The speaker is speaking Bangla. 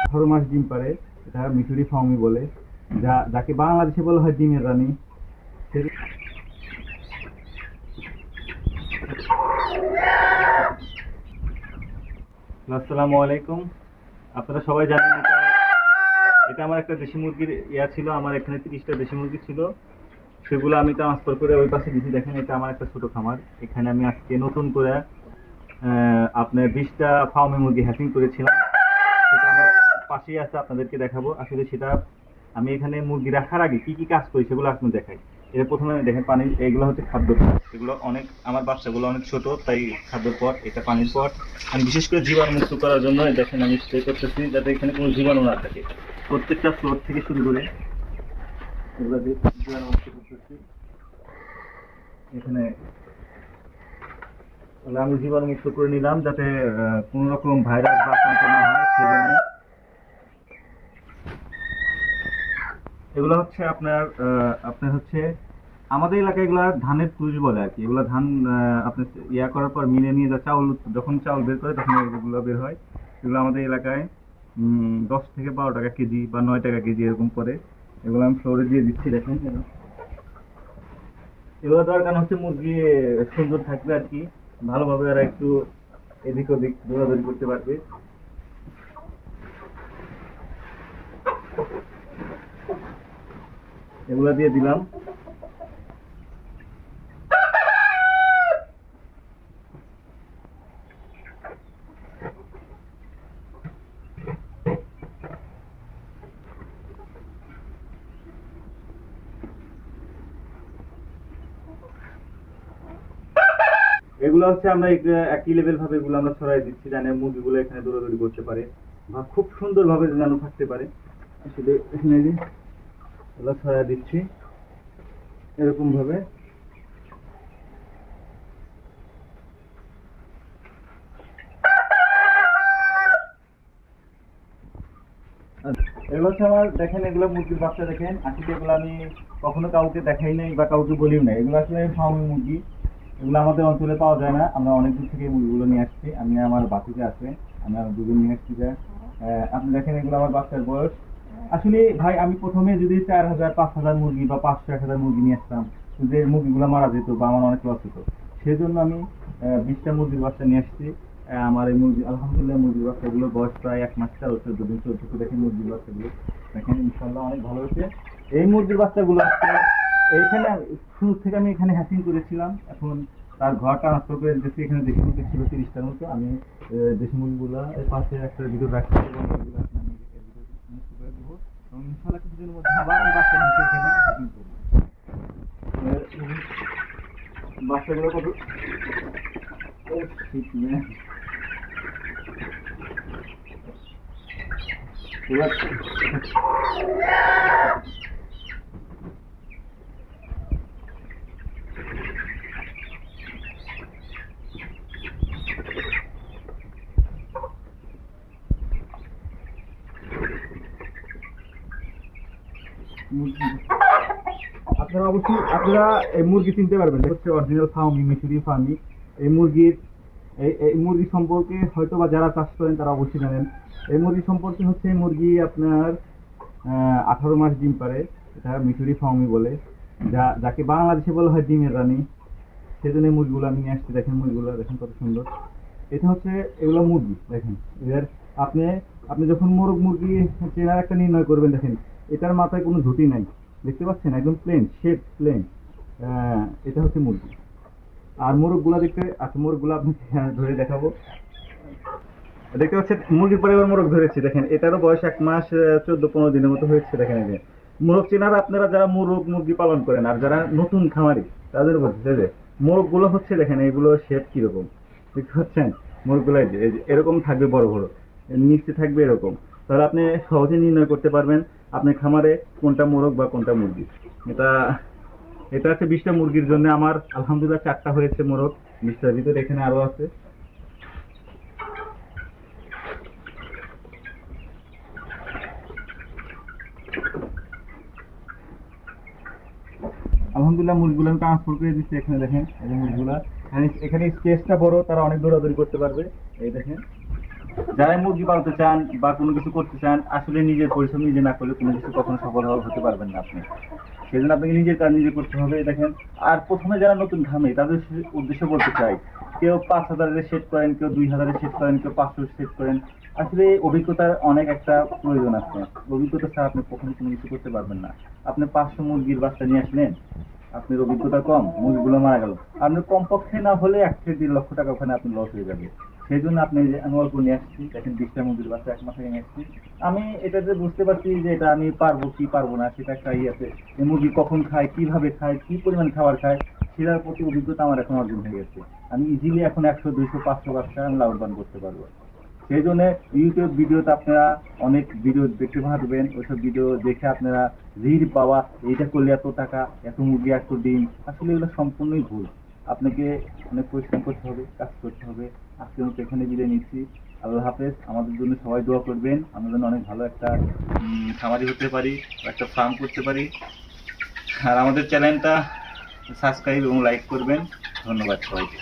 18 মাস ডিম পারে। এটা মিশরি ফার্মি বলে, যাকে বাংলাদেশে বলা হয় ডিমের রানী। আসসালামু আলাইকুম। আপনারা সবাই জানেন এটা এটা আমার একটা দেশি মুরগির ছিল। আমার এখানে 30টা দেশি মুরগি ছিল, সেগুলো আমি ট্রান্সফার করে ওই পাশে দিয়েছি। দেখেন, এটা আমার একটা ছোট খামার। এখানে আমি আজকে নতুন করে আপনার 20টা ফার্মে মুরগি হ্যাচিং করেছিলাম। সেটা আমার পাশেই আছে, আপনাদেরকে দেখাবো। আসলে সেটা আমি এখানে মুরগি রাখার আগে কি কি কাজ করি সেগুলো আপনার দেখাই। এটা প্রথমে দেখেন পানি, এগুলো হচ্ছে খাদ্য পট। এগুলো অনেক, আমার বাচ্চাগুলো অনেক ছোট, তাই খাদ্য পট, এটা পানির পট। আমি বিশেষ করে জীবাণু মুক্ত করার জন্য দেখেন আমি স্প্রে করতেছি, যাতে এখানে কোনো জীবাণু না থাকে। প্রত্যেকটা ফ্লোর থেকে শুরু করে এগুলো দিয়ে জীবাণু মুক্ত করতেছি। এখানে আমি জীবাণু মুক্ত করে নিলাম, যাতে কোনো রকম ভাইরাস বা আক্রান্ত না হয় সেজন্য। এগুলো হচ্ছে আপনার আপনার হচ্ছে আমাদের এলাকায় এগুলা ধানের তুষ বলে আর কি। এগুলো ধান আপনার করার পর মিলে নিয়ে যা চাউল, যখন চাউল বের করে তখন এগুলো বের হয়। এগুলো আমাদের এলাকায় 10 থেকে 12 টাকা কেজি বা 9 টাকা কেজি এরকম পড়ে। এগুলো আমি ফ্লোরে দিয়ে দিচ্ছি। দেখেন, এগুলো দেওয়ার কারণ হচ্ছে মুরগি সুন্দর থাকবে আর কি, ভালোভাবে ওরা একটু এদিক ওদিক দৌড়াদৌড়ি করতে পারবে। এগুলা দিয়ে দিলাম। এগুলো হচ্ছে আমরা একই লেভেল ভাবে এগুলো আমরা ছড়াই দিচ্ছি, জানে মুরগিগুলো এখানে দৌড়াদৌড়ি করতে পারে বা খুব সুন্দর ভাবে যেন থাকতে পারে। আসলে এখানে এগুলো ছড়াই দিচ্ছি এরকম ভাবে। এগুলো হচ্ছে আমার, দেখেন এগুলো মুরগির বাচ্চা। দেখেন আসলে এগুলো আমি কখনো কাউকে দেখাই নাই বা কাউকে বলিও নাই। এগুলো আসলে ফার্মি মুরগি, এগুলো আমাদের অঞ্চলে পাওয়া যায় না। আমরা অনেক দূর থেকে মুরগিগুলো নিয়ে আসছি। আমি আমার বাতিতে আছে, আমরা দুজন নিয়ে আসছি। আপনি দেখেন এগুলো আমার বাচ্চার বয়স। আসলে ভাই আমি প্রথমে যদি 4000 5000 মুরগি বা 500 1000 মুরগি নিয়ে আসতাম, যে মুরগিগুলো মারা যেত বা আমার অনেক লস হতো, সেই জন্য আমি 20টা মুরগির বাচ্চা নিয়ে আসছি। আমার এই মুরগি, আলহামদুলিল্লাহ, মুরগির বাচ্চাগুলোর বয়স প্রায় 1 মাস 14 দিন চলতেছে। দেখেন মুরগির বাচ্চাগুলো, দেখেন ইনশাল্লাহ অনেক ভালো হয়েছে। এই মুরগির বাচ্চাগুলো আজকে এইখানে শুরু থেকে আমি এখানে হ্যাচিং করেছিলাম। এখন তার ঘর ট্রান্সফার করে দিচ্ছি। এখানে দেশি মুরগি ছিল 30টার মতো। আমি দেশি মুরগিগুলো এর পাশে একটা ভিডিও রাখছি এবং এগুলো এখন আমি এর ভিডিও মুক্ত করে দেবো এবং ইনশাল্লাহ কিছুদিনের মধ্যে আবার এই বাচ্চা নিচে এখানে হ্যাচিং করবো। বাচ্চাগুলো কত ঠিক নেই। এবার আপনারা অবশ্যই আপনারা এই মুরগি চিনতে পারবেন, হচ্ছে অরিজিনাল ফার্মি, মিশরি ফার্মি। এই মুরগির এই মুরগি সম্পর্কে হয়তো বা যারা চাষ করেন তারা অবশ্যই জানেন। এই মুরগি সম্পর্কে হচ্ছে মুরগি আপনার 18 মাস ডিম পারে। এটা মিশরি ফার্মি বলে, যাকে বাংলাদেশে বলা হয় ডিমের রানী। সেজন্য এই মুরগিগুলো আমি নিয়ে আসছি। দেখেন মুরগিগুলো দেখেন কত সুন্দর। এটা হচ্ছে এগুলো মুরগি। দেখেন এর আপনি আপনি যখন মোরগ মুরগি চেনার একটা নির্ণয় করবেন, দেখেন এটার মাথায় কোনো ঝুঁটি নাই, দেখতে পাচ্ছেন, একদম প্লেন শেপ, প্লেন। এটা হচ্ছে মুরগি। আর মোরগগুলো দেখতে, আচ্ছা মোরগগুলো আপনি ধরে দেখাবো। দেখতে পাচ্ছেন মুরগির পরে এবার মোরগ ধরেছি। দেখেন এটারও বয়স 1 মাস 14-15 দিনের মতো হয়েছে। দেখেন এই যে মোরগ চেনার, আপনারা যারা মোরগ মুরগি পালন করেন আর যারা নতুন খামারি তাদের বলছে যে মোরগ গুলো হচ্ছে, দেখেন এইগুলো শেপ কিরকম, দেখতে পাচ্ছেন মোরগ গুলো এরকম থাকবে, বড় বড়, নিচে থাকবে এরকম। তাহলে আপনি সহজে নির্ণয় করতে পারবেন আপনি খামারে কোনটা মোরগ বা কোনটা মুরগি। এটা এটা হচ্ছে 20টা মুরগির জন্য আমার আলহামদুলিল্লাহ 4টা হয়েছে মোরগ। 20টার ভিতরে এখানে আরো আছে। আলহামদুলিল্লাহ মুরগিগুলো আমি ট্রান্সফার করে দিচ্ছি। এখানে দেখেন এই মুরগিগুলা, এখানে স্পেসটা বড়, তারা অনেক দৌড়াদৌড়ি করতে পারবে। এই দেখেন যারা মুরগি পালতে চান বা কোনো কিছু করতে চান, আসলে নিজের পরিশ্রম নিজে না করলে কোনো কিছু কখনো সফল হতে পারবেন না আপনি। সেই জন্য আপনাকে নিজের কাজ নিজে করতে হবে। দেখেন, আর প্রথমে যারা নতুন ঘামে তাদের উদ্দেশ্যে বলতে চাই, কেউ 5,000-এর সেট করেন, কেউ 2,000-এর সেট করেন, কেউ 500 সেট করেন। আসলে অভিজ্ঞতার অনেক একটা প্রয়োজন আছে। অভিজ্ঞতা ছাড়া আপনি কখনো কোনো কিছু করতে পারবেন না। আপনি 500 মুরগির বাচ্চা নিয়ে আসলেন, আপনার অভিজ্ঞতা কম, মুরগিগুলো মারা গেল, আপনি কমপক্ষে না হলে 1 থেকে 1.5 লক্ষ টাকা ওখানে আপনার লস হয়ে যাবে। সেই জন্য আপনি যে আমি অল্প নিয়ে আসছি, দেখেন 20টা মুরগির বাচ্চা 1 মাসে নিয়ে আসছি। আমি এটাতে বুঝতে পারছি যে এটা আমি পারবো কি পারবো না, সেটা একটা আছে। এই মুরগি কখন খায়, কিভাবে খায়, কি পরিমাণ খাবার খায়, সেটার প্রতি অভিজ্ঞতা আমার এখন অর্জন হয়ে গেছে। আমি ইজিলি এখন 100, 200, 500 বাচ্চা আমি লাভবান করতে পারবো। সেই জন্য ইউটিউব ভিডিওতে আপনারা অনেক ভিডিও দেখতে পারবেন, ওইসব ভিডিও দেখে আপনারা রিল পাওয়া, এইটা করলে এত টাকা, এত মুরগি, এত ডিম, আসলে এগুলো সম্পূর্ণই ভুল। আপনাকে অনেক পরিশ্রম করতে হবে, কাজ করতে হবে। আজকের মতো এখানে বিদায় নিচ্ছি। আল্লাহ হাফেজ। আমাদের জন্য সবাই দোয়া করবেন, আমরা যেন অনেক ভালো একটা খামারি হতে পারি, একটা ফার্ম করতে পারি। আর আমাদের চ্যানেলটা সাবস্ক্রাইব এবং লাইক করবেন। ধন্যবাদ সবাইকে।